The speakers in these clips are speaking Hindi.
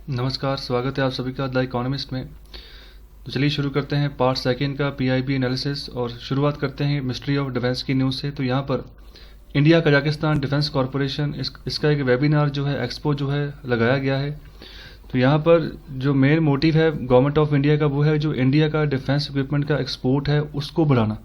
नमस्कार, स्वागत है आप सभी का द इकोनॉमिस्ट में। तो चलिए शुरू करते हैं पार्ट सेकेंड का पीआईबी एनालिसिस और शुरुआत करते हैं मिनिस्ट्री ऑफ डिफेंस की न्यूज़ से। तो यहाँ पर इंडिया कजाकिस्तान डिफेंस कॉरपोरेशन इसका एक वेबिनार जो है एक्सपो जो है लगाया गया है। तो यहाँ पर जो मेन मोटिव है गवर्नमेंट ऑफ इंडिया का वो है जो इंडिया का डिफेंस इक्विपमेंट का एक्सपोर्ट है उसको बढ़ाना।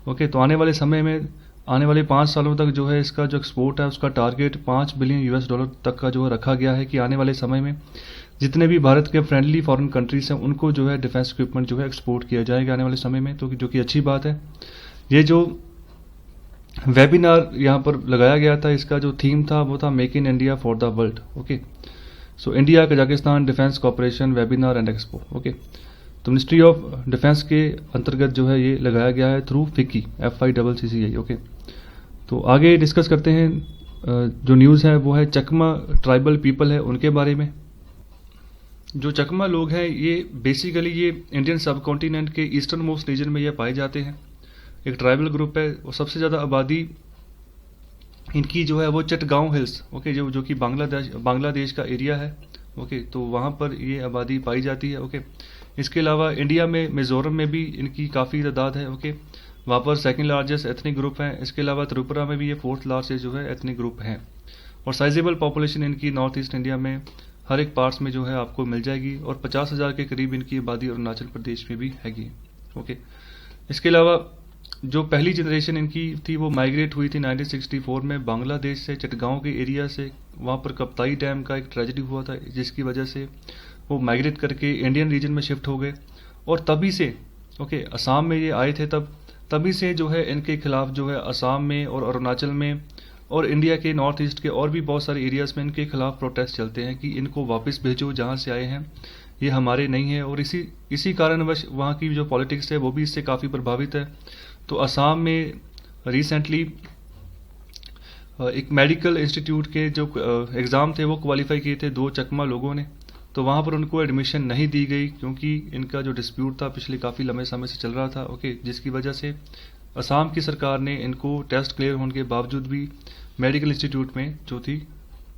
ओके, तो आने वाले समय में आने वाले 5 सालों तक जो है इसका जो एक्सपोर्ट है उसका टारगेट $5 बिलियन तक का जो है रखा गया है कि आने वाले समय में जितने भी भारत के फ्रेंडली फॉरेन कंट्रीज हैं उनको जो है डिफेंस इक्विपमेंट जो है एक्सपोर्ट किया जाएगा आने वाले समय में। तो जो कि अच्छी बात है। ये जो वेबिनार यहाँ पर लगाया गया था इसका जो थीम था वो था make in India for the world. Okay, so India Kazakhstan defence corporation webinar and expo. Okay, तो मिनिस्ट्री ऑफ डिफेंस के अंतर्गत जो है ये लगाया गया है थ्रू फिक्की FICCI। ओके, तो आगे डिस्कस करते हैं जो न्यूज़ है वो है चकमा ट्राइबल पीपल है उनके बारे में। जो चकमा लोग हैं ये बेसिकली ये इंडियन सब कॉन्टिनेंट के ईस्टर्न मोस्ट रीजन में ये पाए जाते हैं। एक ट्राइबल ग्रुप है और सबसे ज़्यादा आबादी इनकी जो है वो चटगांव हिल्स। ओके, जो कि बांग्लादेश का एरिया है। ओके, तो वहाँ पर ये आबादी पाई जाती है। ओके, इसके अलावा इंडिया में मिजोरम में भी इनकी काफ़ी तादाद है। ओके, वहाँ पर सेकंड लार्जेस्ट एथनिक ग्रुप है। इसके अलावा त्रिपुरा में भी ये 4th लार्जेस्ट जो है एथनिक ग्रुप है और साइजेबल पॉपुलेशन इनकी नॉर्थ ईस्ट इंडिया में हर एक पार्ट्स में जो है आपको मिल जाएगी और 50,000 के करीब इनकी आबादी अरुणाचल प्रदेश में भी हैगी। ओके, इसके अलावा जो पहली जनरेशन इनकी थी वो माइग्रेट हुई थी 1964 में बांग्लादेश से चटगांव के एरिया से। वहाँ पर कप्ताई डैम का एक ट्रेजेडी हुआ था जिसकी वजह से वो माइग्रेट करके इंडियन रीजन में शिफ्ट हो गए और तभी से ओके असम में ये आए थे। तभी से जो है इनके खिलाफ जो है असम में और अरुणाचल में और इंडिया के नॉर्थ ईस्ट के और भी बहुत सारे एरियाज़ में इनके खिलाफ प्रोटेस्ट चलते हैं कि इनको वापस भेजो जहाँ से आए हैं, ये हमारे नहीं है। और इसी कारणवश वहाँ की जो पॉलिटिक्स है वो भी इससे काफ़ी प्रभावित है। तो असम में रिसेंटली एक मेडिकल इंस्टीट्यूट के जो एग्ज़ाम थे वो क्वालिफाई किए थे 2 चकमा लोगों ने, तो वहाँ पर उनको एडमिशन नहीं दी गई क्योंकि इनका जो डिस्प्यूट था पिछले काफ़ी लंबे समय से चल रहा था। ओके, जिसकी वजह से असम की सरकार ने इनको टेस्ट क्लियर होने के बावजूद भी मेडिकल इंस्टीट्यूट में जो थी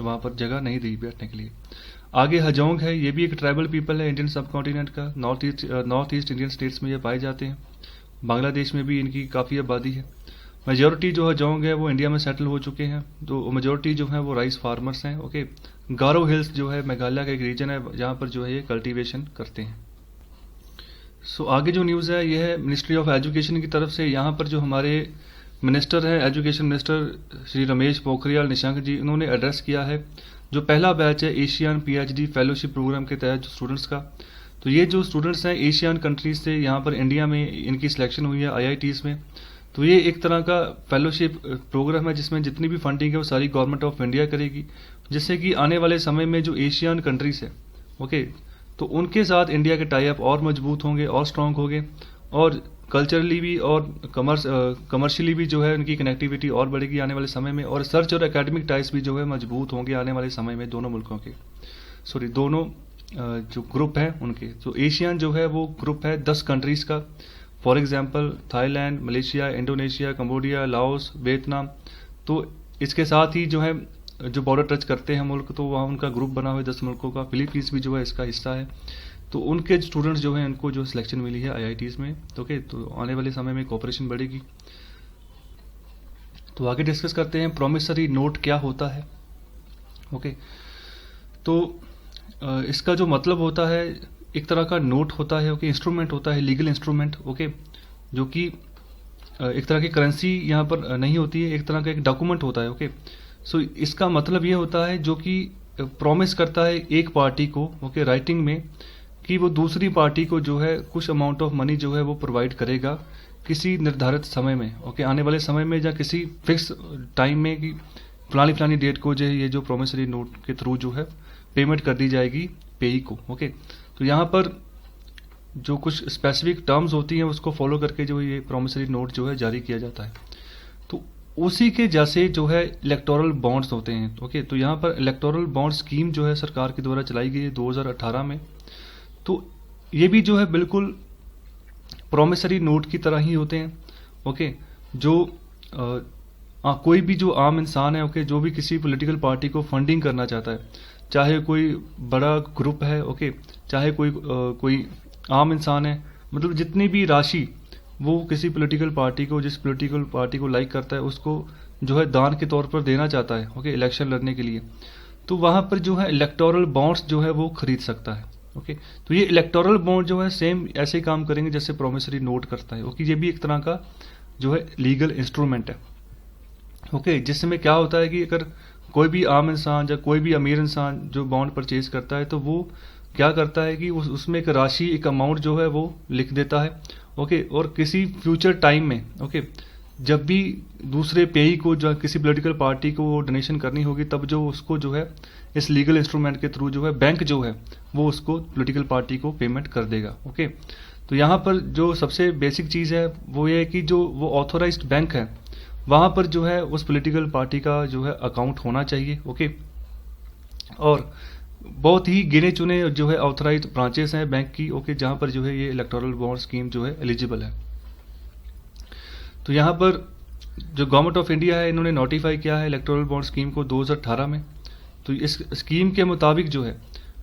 वहाँ पर जगह नहीं दी बैठने के लिए। आगे हजोंग है, ये भी एक ट्राइबल पीपल है इंडियन सब कॉन्टिनेंट का। नॉर्थ ईस्ट इंडियन स्टेट्स में ये पाए जाते हैं। बांग्लादेश में भी इनकी काफ़ी आबादी है। मेजोरिटी जो हजोंग है वो इंडिया में सेटल हो चुके हैं। तो मेजोरिटी जो है वो राइस फार्मर्स हैं। ओके, गारो हिल्स जो है मेघालय का एक रीजन है जहाँ पर जो है ये कल्टीवेशन करते हैं। सो आगे जो न्यूज़ है ये है मिनिस्ट्री ऑफ एजुकेशन की तरफ से। यहाँ पर जो हमारे मिनिस्टर हैं एजुकेशन मिनिस्टर श्री रमेश पोखरियाल निशंक जी, उन्होंने एड्रेस किया है जो पहला बैच है एशियन PhD फेलोशिप प्रोग्राम के तहत स्टूडेंट्स का। तो ये जो स्टूडेंट्स हैं एशियन कंट्रीज से यहाँ पर इंडिया में इनकी सिलेक्शन हुई है IITs में। तो ये एक तरह का फेलोशिप प्रोग्राम है जिसमें जितनी भी फंडिंग है वो सारी गवर्नमेंट ऑफ इंडिया करेगी, जिससे कि आने वाले समय में जो एशियन कंट्रीज है ओके तो उनके साथ इंडिया के टाई अप और मजबूत होंगे और स्ट्रॉन्ग होंगे और कल्चरली भी और कमर्शियली भी जो है उनकी कनेक्टिविटी और बढ़ेगी आने वाले समय में। और रिसर्च और एकेडमिक टाइज भी जो है मजबूत होंगे आने वाले समय में दोनों मुल्कों के, दोनों जो ग्रुप है उनके। तो एशियन जो है वो ग्रुप है 10 कंट्रीज का, for example Thailand, Malaysia, Indonesia, Cambodia, Laos, Vietnam. तो इसके साथ ही जो है जो बॉर्डर टच करते हैं मुल्क, तो वहाँ उनका ग्रुप बना हुआ है 10 मुल्कों का। फिलीपींस भी जो है इसका हिस्सा है। तो उनके स्टूडेंट्स जो हैं उनको जो सिलेक्शन मिली है IITs में। ओके, तो आने वाले समय में कोऑपरेशन बढ़ेगी। तो आगे डिस्कस करते हैं प्रॉमिसरी नोट क्या होता है। ओके, तो इसका जो मतलब होता है एक तरह का नोट होता है। ओके, इंस्ट्रूमेंट होता है, लीगल इंस्ट्रूमेंट। ओके, जो कि एक तरह की करेंसी यहाँ पर नहीं होती है, एक तरह का एक डॉक्यूमेंट होता है। ओके, सो इसका मतलब ये होता है जो कि प्रॉमिस करता है एक पार्टी को ओके राइटिंग में कि वो दूसरी पार्टी को जो है कुछ अमाउंट ऑफ मनी जो है वो प्रोवाइड करेगा किसी निर्धारित समय में। ओके, आने वाले समय में या किसी फिक्स टाइम में कि फलानी डेट को जो है ये जो प्रॉमिसरी नोट के थ्रू जो है पेमेंट कर दी जाएगी पेई को। ओके, तो यहाँ पर जो कुछ स्पेसिफिक टर्म्स होती हैं उसको फॉलो करके जो ये प्रॉमिसरी नोट जो है जारी किया जाता है। तो उसी के जैसे जो है इलेक्टोरल बॉन्ड्स होते हैं। ओके, तो यहाँ पर इलेक्टोरल बॉन्ड स्कीम जो है सरकार के द्वारा चलाई गई है 2018 में। तो ये भी जो है बिल्कुल प्रॉमिसरी नोट की तरह ही होते हैं। ओके, जो कोई भी जो आम इंसान है ओके जो भी किसी पॉलिटिकल पार्टी को फंडिंग करना चाहता है, चाहे कोई बड़ा ग्रुप है, ओके, चाहे कोई आम इंसान है, मतलब जितनी भी राशि वो किसी पॉलिटिकल पार्टी को, जिस पॉलिटिकल पार्टी को लाइक करता है, उसको जो है दान के तौर पर देना चाहता है, ओके, इलेक्शन लड़ने के लिए, तो वहां पर जो है इलेक्टोरल बॉन्ड्स जो है वो खरीद सकता है। ओके, तो ये इलेक्टोरल बॉन्ड जो है सेम ऐसे ही काम करेंगे जैसे प्रोमिसरी नोट करता है। ओके, ये भी एक तरह का जो है लीगल इंस्ट्रूमेंट है। ओके, जिसमें क्या होता है कि अगर कोई भी आम इंसान या कोई भी अमीर इंसान जो बॉन्ड परचेज करता है, तो वो क्या करता है कि उसमें एक राशि, एक अमाउंट जो है वो लिख देता है। ओके, और किसी फ्यूचर टाइम में, ओके, जब भी दूसरे पेई को, जो किसी पॉलिटिकल पार्टी को डोनेशन करनी होगी, तब जो उसको जो है इस लीगल इंस्ट्रूमेंट के थ्रू जो है बैंक जो है वो उसको पॉलिटिकल पार्टी को पेमेंट कर देगा। ओके, तो यहाँ पर जो सबसे बेसिक चीज़ है वो ये है कि जो वो ऑथोराइज्ड बैंक है वहाँ पर जो है उस पॉलिटिकल पार्टी का जो है अकाउंट होना चाहिए। ओके, और बहुत ही गिने चुने जो है ऑथराइज्ड ब्रांचेस हैं बैंक की, ओके, जहाँ पर जो है ये इलेक्टोरल बॉन्ड स्कीम जो है एलिजिबल है। तो यहाँ पर जो गवर्नमेंट ऑफ इंडिया है, इन्होंने नोटिफाई किया है इलेक्टोरल बॉन्ड स्कीम को 2018 में। तो इस स्कीम के मुताबिक जो है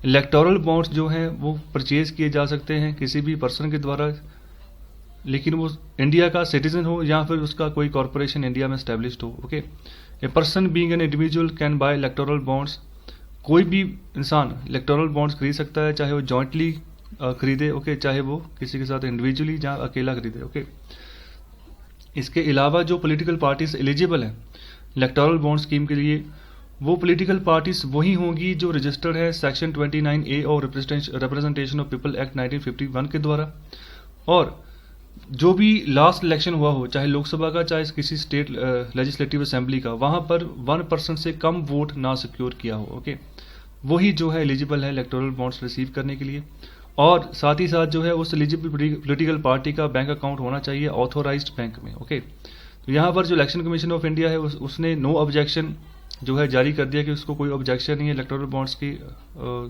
इलेक्टोरल बॉन्ड्स जो हैं वो परचेज किए जा सकते हैं किसी भी पर्सन के द्वारा, लेकिन वो इंडिया का सिटीजन हो या फिर उसका कोई कॉर्पोरेशन इंडिया में एस्टेब्लिश्ड हो। Okay, a person being an individual can buy electoral bonds. कोई भी इंसान इलेक्टोरल बॉन्ड्स खरीद सकता है, चाहे वो जॉइंटली खरीदे, ओके, चाहे वो किसी के साथ इंडिविजुअली जहाँ अकेला खरीदे। ओके, इसके अलावा जो पॉलिटिकल पार्टीज एलिजिबल हैं इलेक्टोरल बॉन्ड स्कीम के लिए, वो पॉलिटिकल पार्टीज वही होंगी जो रजिस्टर्ड है सेक्शन 29A और रिप्रेजेंटेशन ऑफ पीपल एक्ट 1951 के द्वारा, और जो भी लास्ट इलेक्शन हुआ हो, चाहे लोकसभा का चाहे किसी स्टेट लेजिस्लेटिव असेंबली का, वहां पर 1% से कम वोट ना सिक्योर किया हो। ओके, वही जो है एलिजिबल है इलेक्टोरल बॉन्ड्स रिसीव करने के लिए। और साथ ही साथ जो है उस एलिजिबल पॉलिटिकल पार्टी का बैंक अकाउंट होना चाहिए ऑथोराइज्ड बैंक में। ओके, तो यहाँ पर जो इलेक्शन कमीशन ऑफ इंडिया है उसने नो ऑब्जेक्शन जो है जारी कर दिया कि उसको कोई ऑब्जेक्शन नहीं है इलेक्टोरल बॉन्ड्स की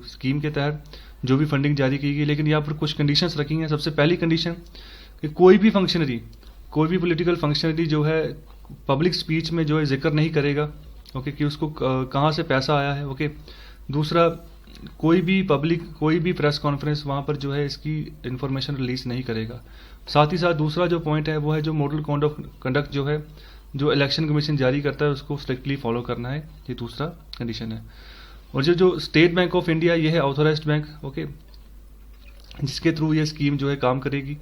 स्कीम के तहत जो भी फंडिंग जारी की गई। लेकिन यहाँ पर कुछ कंडीशंस रखी हैं। सबसे पहली कंडीशन कि कोई भी फंक्शनरी, कोई भी पॉलिटिकल फंक्शनरी जो है पब्लिक स्पीच में जो है जिक्र नहीं करेगा, ओके, कि उसको कहाँ से पैसा आया है। ओके, दूसरा, कोई भी प्रेस कॉन्फ्रेंस वहाँ पर जो है इसकी इंफॉर्मेशन रिलीज नहीं करेगा। साथ ही साथ दूसरा जो पॉइंट है वो है जो मॉडल कोड ऑफ कंडक्ट जो है जो इलेक्शन कमीशन जारी करता है उसको स्ट्रिक्टली फॉलो करना है, ये दूसरा कंडीशन है। और जो स्टेट बैंक ऑफ इंडिया ये है ऑथोराइज्ड बैंक, ओके, जिसके थ्रू ये स्कीम जो है काम करेगी,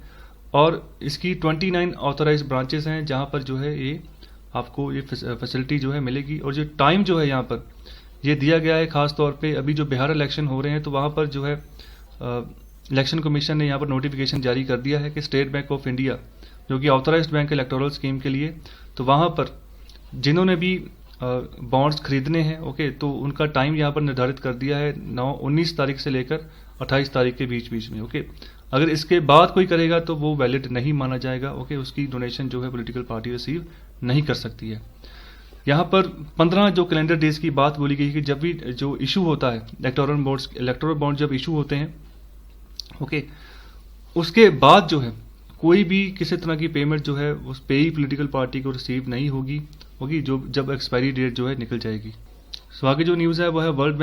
और इसकी 29 ऑथोराइज्ड ब्रांचेस हैं जहाँ पर जो है ये आपको ये फैसिलिटी जो है मिलेगी। और जो टाइम जो है यहाँ पर ये दिया गया है खास तौर पे अभी जो बिहार इलेक्शन हो रहे हैं, तो वहाँ पर जो है इलेक्शन कमीशन ने यहाँ पर नोटिफिकेशन जारी कर दिया है कि स्टेट बैंक ऑफ इंडिया जो कि ऑथोराइज्ड बैंक इलेक्टोरल स्कीम के लिए, तो वहाँ पर जिन्होंने भी बॉन्ड्स खरीदने हैं, ओके, तो उनका टाइम यहाँ पर निर्धारित कर दिया है 19 तारीख से लेकर 28 तारीख के बीच में। ओके, अगर इसके बाद कोई करेगा तो वो वैलिड नहीं माना जाएगा। ओके, उसकी डोनेशन जो है पॉलिटिकल पार्टी रिसीव नहीं कर सकती है। यहाँ पर 15 जो कैलेंडर डेज की बात बोली गई कि जब भी जो इशू होता है इलेक्टोरल बॉन्ड जब इशू होते हैं, ओके, उसके बाद जो है कोई भी किसी तरह की पेमेंट जो है उस पेई पॉलिटिकल पार्टी को रिसीव नहीं होगी जो जब एक्सपायरी डेट जो है निकल जाएगी। सो आगे जो न्यूज़ है वो है वर्ल्ड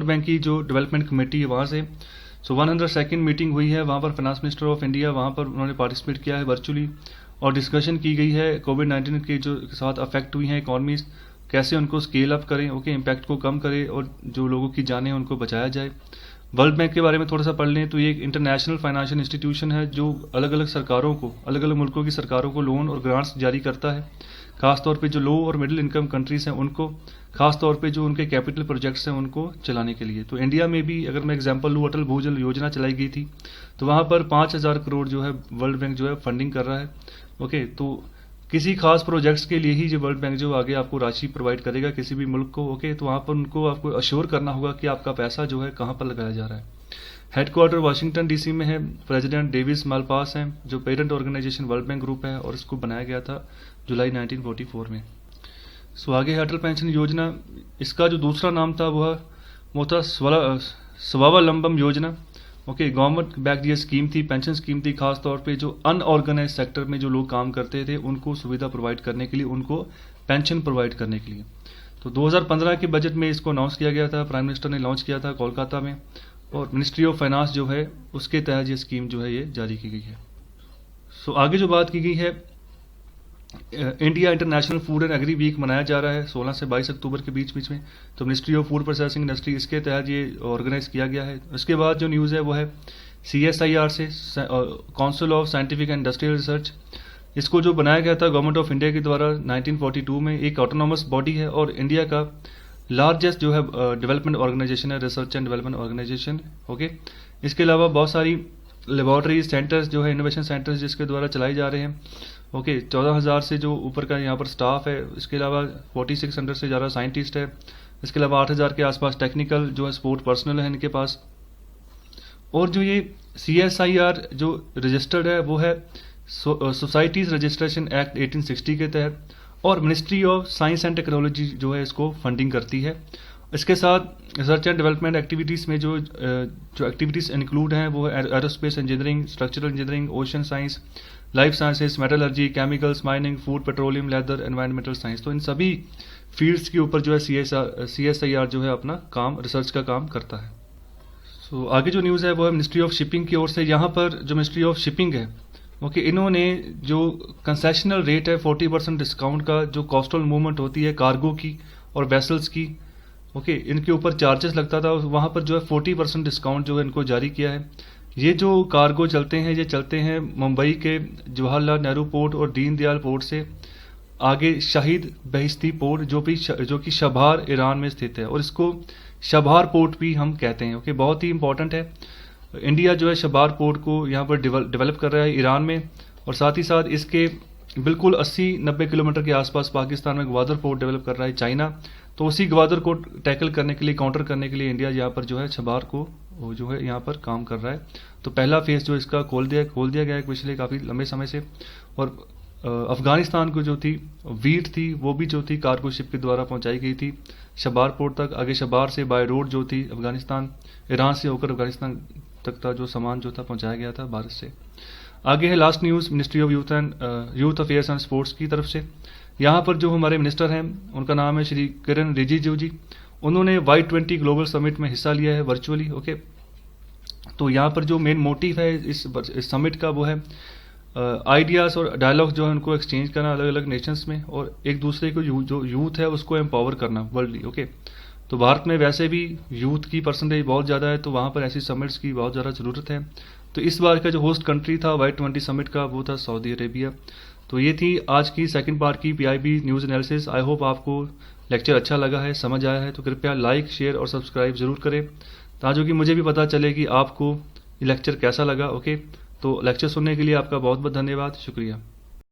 बैंक की जो डेवलपमेंट कमेटी है वहाँ से 102nd मीटिंग हुई है। वहाँ पर फाइनेंस मिनिस्टर ऑफ इंडिया वहाँ पर उन्होंने पार्टिसिपेट किया है वर्चुअली, और डिस्कशन की गई है कोविड-19 के जो साथ अफेक्ट हुई हैं इकॉनमीज, कैसे उनको स्केल अप करें, ओके, इम्पैक्ट को कम करें और जो लोगों की जानें उनको बचाया जाए। वर्ल्ड बैंक के बारे में थोड़ा सा पढ़ लें तो ये एक इंटरनेशनल फाइनेंशियल इंस्टीट्यूशन है जो अलग अलग मुल्कों की सरकारों को लोन और ग्रांट्स जारी करता है, खासतौर पे जो लो और मिडिल इनकम कंट्रीज हैं उनको, खासतौर पे जो उनके कैपिटल प्रोजेक्ट्स हैं उनको चलाने के लिए। तो इंडिया में भी अगर मैं एग्जांपल लूँ, अटल भूजल योजना चलाई गई थी, तो वहाँ पर 5000 करोड़ जो है वर्ल्ड बैंक जो है फंडिंग कर रहा है। ओके, तो किसी खास प्रोजेक्ट्स के लिए ही जो वर्ल्ड बैंक जो आगे आपको राशि प्रोवाइड करेगा किसी भी मुल्क को, ओके, तो वहाँ पर उनको आपको अश्योर करना होगा कि आपका पैसा जो है कहाँ पर लगाया जा रहा है। हेडक्वार्टर वाशिंगटन डीसी में है, प्रेसिडेंट डेविस मालपास हैं, जो parent organisation world bank group है, और इसको बनाया गया था जुलाई 1944 में। सो आगे है अटल पेंशन योजना, इसका जो दूसरा नाम था वो था स्वावलंबन योजना। ओके, गवर्नमेंट बैक ये स्कीम थी, पेंशन स्कीम थी, खास तौर पे जो अनऑर्गेनाइज सेक्टर में जो लोग काम करते थे उनको सुविधा प्रोवाइड करने के लिए, उनको पेंशन प्रोवाइड करने के लिए। तो 2015 के बजट में इसको अनाउंस किया गया था, प्राइम मिनिस्टर ने लॉन्च किया था कोलकाता में, और मिनिस्ट्री ऑफ फाइनेंस जो है उसके तहत ये स्कीम जो है ये जारी की गई है। सो आगे जो बात की गई है, India international food and agri week मनाया जा रहा है 16 से 22 अक्टूबर के बीच में। तो ministry of food processing industry इसके तहत ये ऑर्गेनाइज किया गया है। उसके बाद जो न्यूज़ है वो है CSIR से, council of scientific and industrial research. इसको जो बनाया गया था गवर्नमेंट ऑफ इंडिया के द्वारा 1942 में, एक ऑटोनॉमस बॉडी है और इंडिया का लार्जेस्ट जो है डेवलपमेंट ऑर्गेनाइजेशन है, research and development organisation. Okay, इसके अलावा बहुत सारी लेबॉर्ट्री सेंटर्स जो है, इनोवेशन सेंटर्स जिसके द्वारा चलाए जा रहे हैं। ओके, 14,000 से जो ऊपर का यहाँ पर स्टाफ है। इसके अलावा 4600 से ज़्यादा साइंटिस्ट है। इसके अलावा 8,000 के आसपास टेक्निकल जो है स्पोर्ट पर्सनल है इनके पास। और जो ये CSIR जो रजिस्टर्ड है वो है सोसाइटीज़ रजिस्ट्रेशन एक्ट 1860 के तहत, और ministry of science and technology जो है इसको फंडिंग करती है। इसके साथ रिसर्च एंड डेवलपमेंट एक्टिविटीज़ में जो एक्टिविटीज़ इंक्लूड हैं वो है aerospace engineering, structural engineering, ocean science, life sciences, metallurgy, chemicals, mining, food, petroleum, leather, environmental science. तो इन सभी फील्ड्स के ऊपर जो है CSIR जो है अपना काम, रिसर्च का काम करता है। सो आगे जो न्यूज़ है वो है मिनिस्ट्री ऑफ शिपिंग की ओर से। यहाँ पर जो मिनिस्ट्री ऑफ शिपिंग है, ओके, इन्होंने जो कंसेशनल रेट है 40% डिस्काउंट का, जो कोस्टल मूवमेंट होती है कार्गो की और वेसल्स की, ओके, इनके ऊपर चार्जेस लगता था, वहाँ पर जो है 40% डिस्काउंट जो है इनको जारी किया है। ये जो कार्गो चलते हैं ये चलते हैं मुंबई के जवाहरलाल नेहरू पोर्ट और दीनदयाल पोर्ट से आगे शाहिद बेहिश्ती पोर्ट जो कि शबार ईरान में स्थित है, और इसको शबार पोर्ट भी हम कहते हैं। ओके, बहुत ही इंपॉर्टेंट है। इंडिया जो है शबार पोर्ट को यहाँ पर डेवलप कर रहा है ईरान में, और साथ ही साथ इसके बिल्कुल 80-90 किलोमीटर के आसपास पाकिस्तान में ग्वादर पोर्ट डेवलप कर रहा है चाइना। तो उसी ग्वादर को टैकल करने के लिए, काउंटर करने के लिए इंडिया यहाँ पर जो है शबार को जो है यहाँ पर काम कर रहा है। तो पहला फेज जो इसका खोल दिया गया है पिछले काफ़ी लंबे समय से। और अफगानिस्तान को जो थी वीट थी वो भी जो थी कार्गो शिप के द्वारा पहुंचाई गई थी शबार पोर्ट तक। आगे शबार से बाय रोड जो थी अफगानिस्तान, ईरान से होकर अफगानिस्तान तक का जो सामान जो था पहुंचाया गया था भारत से। आगे है last news ministry of youth affairs and sports की तरफ से। यहाँ पर जो हमारे मिनिस्टर हैं उनका नाम है श्री किरण रिजिजू जी। उन्होंने Y20 ग्लोबल समिट में हिस्सा लिया है वर्चुअली। ओके, तो यहाँ पर जो मेन मोटिव है इस समिट का वो है आइडियाज़ और डायलॉग जो है उनको एक्सचेंज करना अलग अलग नेशंस में, और एक दूसरे को जो यूथ है उसको एम्पावर करना वर्ल्डली। ओके, तो भारत में वैसे भी यूथ की परसेंटेज बहुत ज़्यादा है, तो वहाँ पर ऐसी समिट्स की बहुत ज़्यादा ज़रूरत है। तो इस बार का जो होस्ट कंट्री था Y20 समिट का वो था सऊदी अरेबिया। तो ये थी आज की सेकंड पार्ट की PIB news analysis. I hope आपको लेक्चर अच्छा लगा है, समझ आया है। तो कृपया लाइक, शेयर और सब्सक्राइब ज़रूर करें, ताकि कि मुझे भी पता चले कि आपको ये लेक्चर कैसा लगा। ओके, तो लेक्चर सुनने के लिए आपका बहुत बहुत धन्यवाद, शुक्रिया।